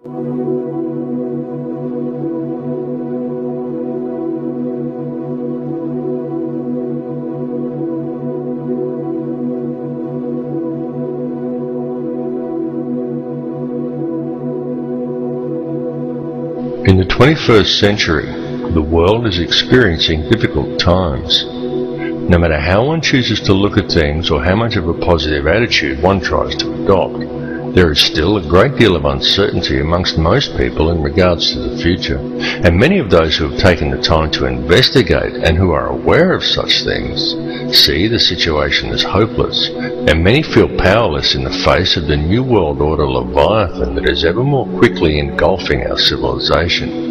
In the 21st century, the world is experiencing difficult times. No matter how one chooses to look at things or how much of a positive attitude one tries to adopt, there is still a great deal of uncertainty amongst most people in regards to the future, and many of those who have taken the time to investigate and who are aware of such things see the situation as hopeless, and many feel powerless in the face of the New World Order Leviathan that is ever more quickly engulfing our civilization.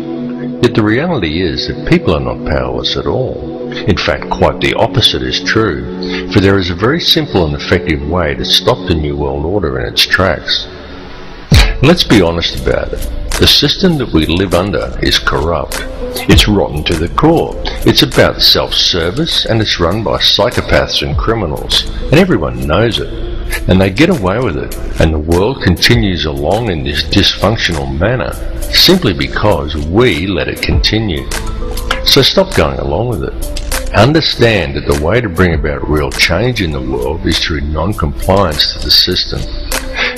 Yet the reality is that people are not powerless at all. In fact, quite the opposite is true, for there is a very simple and effective way to stop the New World Order in its tracks. Let's be honest about it. The system that we live under is corrupt. It's rotten to the core. It's about self-service, and it's run by psychopaths and criminals, and everyone knows it. And they get away with it, and the world continues along in this dysfunctional manner, simply because we let it continue. So stop going along with it. Understand that the way to bring about real change in the world is through non-compliance to the system.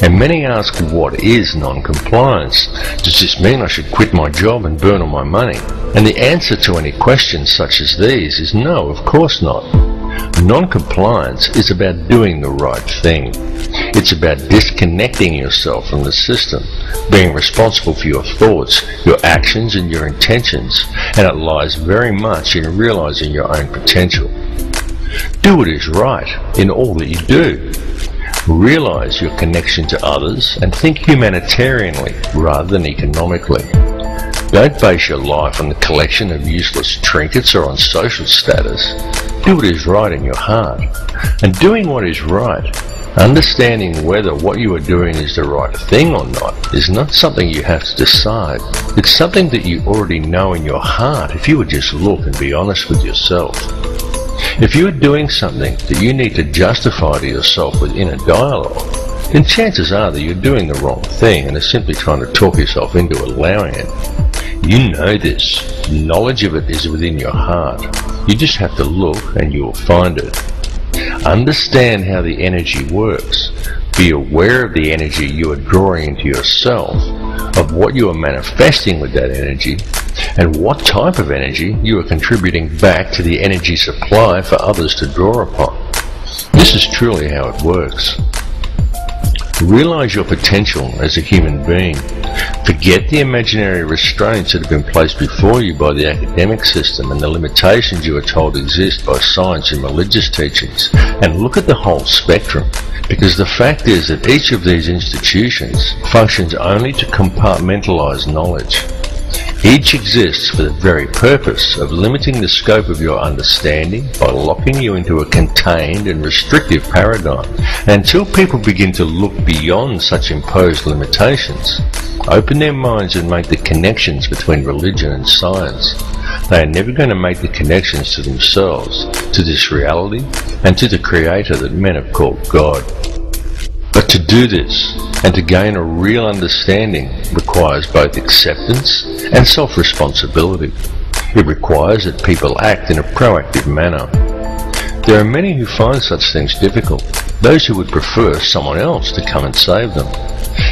And many ask, what is non-compliance? Does this mean I should quit my job and burn all my money? And the answer to any questions such as these is no, of course not. Non-compliance is about doing the right thing. It's about disconnecting yourself from the system, being responsible for your thoughts, your actions and your intentions, and it lies very much in realizing your own potential. Do what is right in all that you do. Realize your connection to others and think humanitarianly rather than economically. Don't base your life on the collection of useless trinkets or on social status. Do what is right in your heart. And doing what is right, understanding whether what you are doing is the right thing or not, is not something you have to decide. It's something that you already know in your heart if you would just look and be honest with yourself. If you are doing something that you need to justify to yourself with inner dialogue, then chances are that you're doing the wrong thing and are simply trying to talk yourself into allowing it. You know this. Knowledge of it is within your heart. You just have to look and you will find it. Understand how the energy works. Be aware of the energy you are drawing into yourself, of what you are manifesting with that energy, and what type of energy you are contributing back to the energy supply for others to draw upon. This is truly how it works. Realize your potential as a human being. Forget the imaginary restraints that have been placed before you by the academic system and the limitations you are told exist by science and religious teachings, and look at the whole spectrum, because the fact is that each of these institutions functions only to compartmentalize knowledge. Each exists for the very purpose of limiting the scope of your understanding by locking you into a contained and restrictive paradigm. And until people begin to look beyond such imposed limitations, open their minds and make the connections between religion and science, they are never going to make the connections to themselves, to this reality, and to the Creator that men have called God. But to do this, and to gain a real understanding, requires both acceptance and self-responsibility. It requires that people act in a proactive manner. There are many who find such things difficult, those who would prefer someone else to come and save them.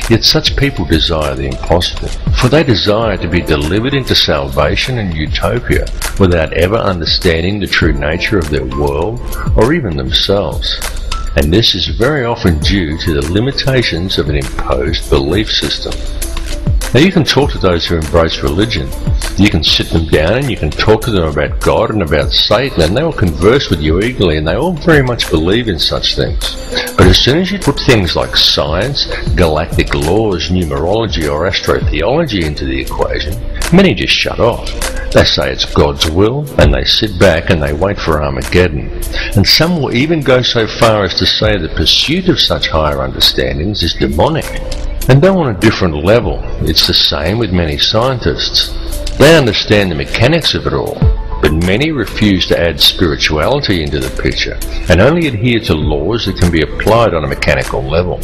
Yet such people desire the impossible, for they desire to be delivered into salvation and utopia without ever understanding the true nature of their world or even themselves. And this is very often due to the limitations of an imposed belief system. Now you can talk to those who embrace religion. You can sit them down and you can talk to them about God and about Satan, and they will converse with you eagerly, and they all very much believe in such things. But as soon as you put things like science, galactic laws, numerology or astrotheology into the equation, many just shut off. They say it's God's will, and they sit back and they wait for Armageddon. And some will even go so far as to say the pursuit of such higher understandings is demonic. And though on a different level, it's the same with many scientists. They understand the mechanics of it all, but many refuse to add spirituality into the picture and only adhere to laws that can be applied on a mechanical level.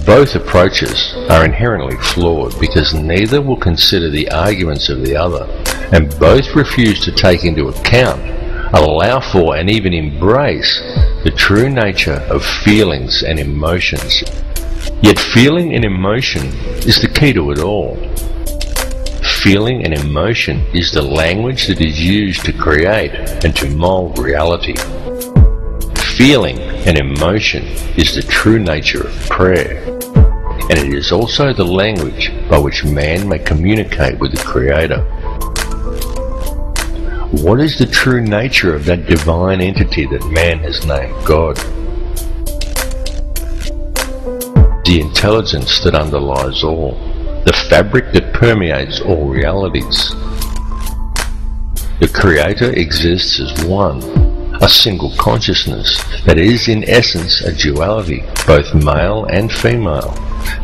Both approaches are inherently flawed because neither will consider the arguments of the other, and both refuse to take into account, allow for, and even embrace the true nature of feelings and emotions. Yet feeling and emotion is the key to it all. Feeling and emotion is the language that is used to create and to mold reality. Feeling and emotion is the true nature of prayer, and it is also the language by which man may communicate with the Creator. What is the true nature of that divine entity that man has named God? The intelligence that underlies all, the fabric that permeates all realities. The Creator exists as one, a single consciousness that is in essence a duality, both male and female,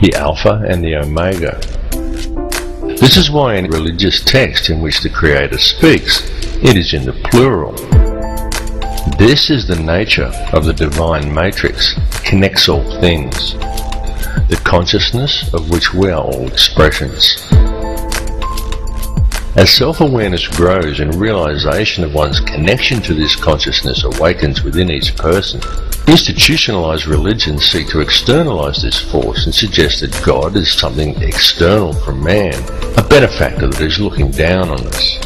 the Alpha and the Omega. This is why in religious text in which the Creator speaks, it is in the plural. This is the nature of the divine matrix that connects all things, the consciousness of which we are all expressions. As self-awareness grows and realization of one's connection to this consciousness awakens within each person, institutionalized religions seek to externalize this force and suggest that God is something external from man, a benefactor that is looking down on us.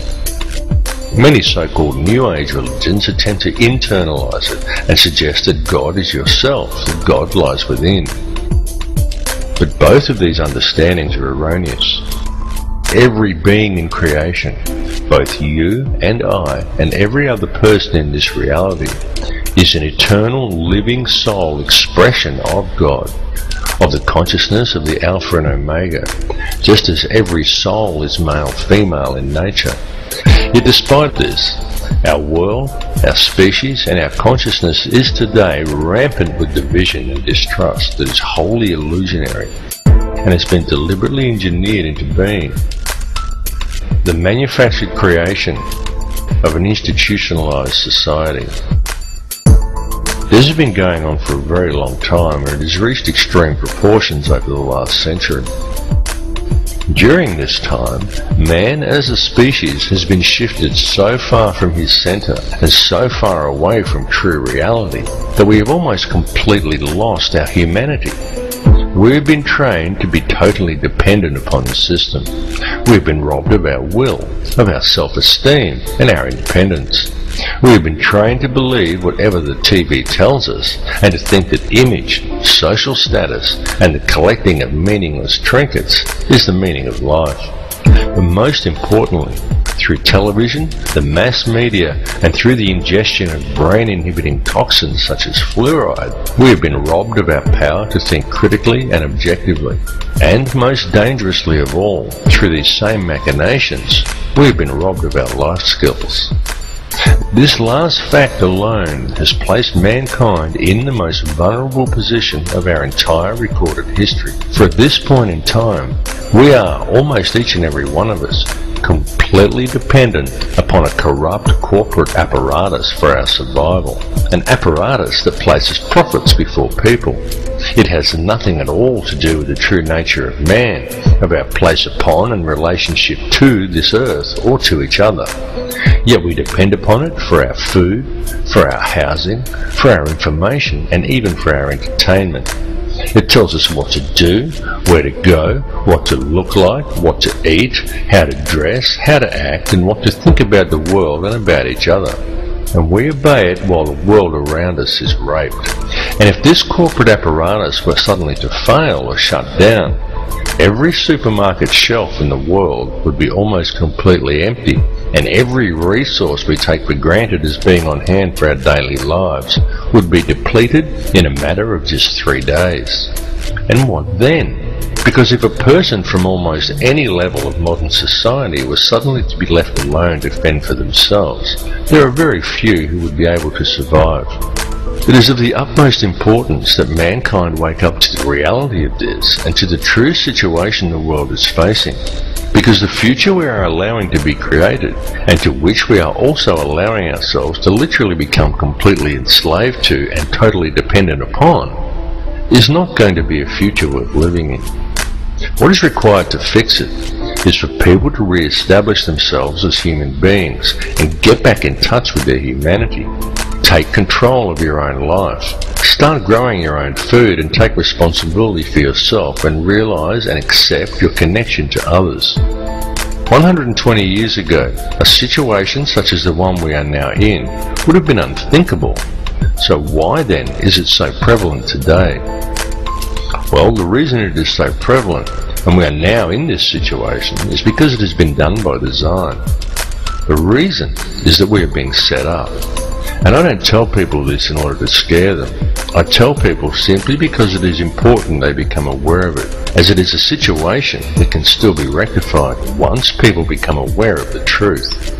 Many so-called New Age religions attempt to internalize it and suggest that God is yourself, that God lies within. But both of these understandings are erroneous. Every being in creation, both you and I and every other person in this reality, is an eternal living soul expression of God, of the consciousness of the Alpha and Omega, just as every soul is male-female in nature. Yet despite this, our world, our species, and our consciousness is today rampant with division and distrust that is wholly illusionary and has been deliberately engineered into being. The manufactured creation of an institutionalized society. This has been going on for a very long time, and it has reached extreme proportions over the last century. During this time, man as a species has been shifted so far from his center and so far away from true reality that we have almost completely lost our humanity. We have been trained to be totally dependent upon the system. We have been robbed of our will, of our self-esteem, and our independence. We have been trained to believe whatever the TV tells us, and to think that image, social status, and the collecting of meaningless trinkets is the meaning of life. But most importantly, through television, the mass media, and through the ingestion of brain-inhibiting toxins such as fluoride, we have been robbed of our power to think critically and objectively. And most dangerously of all, through these same machinations, we have been robbed of our life skills. This last fact alone has placed mankind in the most vulnerable position of our entire recorded history. For at this point in time, we are, almost each and every one of us, completely dependent upon a corrupt corporate apparatus for our survival, an apparatus that places profits before people. It has nothing at all to do with the true nature of man, of our place upon and relationship to this earth or to each other. Yet we depend upon it for our food, for our housing, for our information, and even for our entertainment. It tells us what to do, where to go, what to look like, what to eat, how to dress, how to act, and what to think about the world and about each other. And we obey it while the world around us is raped. And if this corporate apparatus were suddenly to fail or shut down, every supermarket shelf in the world would be almost completely empty, and every resource we take for granted as being on hand for our daily lives would be depleted in a matter of just 3 days. And what then? Because if a person from almost any level of modern society was suddenly to be left alone to fend for themselves, there are very few who would be able to survive. It is of the utmost importance that mankind wake up to the reality of this and to the true situation the world is facing, because the future we are allowing to be created, and to which we are also allowing ourselves to literally become completely enslaved to and totally dependent upon, is not going to be a future worth living in. What is required to fix it is for people to re-establish themselves as human beings and get back in touch with their humanity. Take control of your own life. Start growing your own food and take responsibility for yourself and realize and accept your connection to others. 120 years ago, a situation such as the one we are now in would have been unthinkable. So why then is it so prevalent today? Well, the reason it is so prevalent and we are now in this situation is because it has been done by design. The reason is that we are being set up. And I don't tell people this in order to scare them. I tell people simply because it is important they become aware of it, as it is a situation that can still be rectified once people become aware of the truth.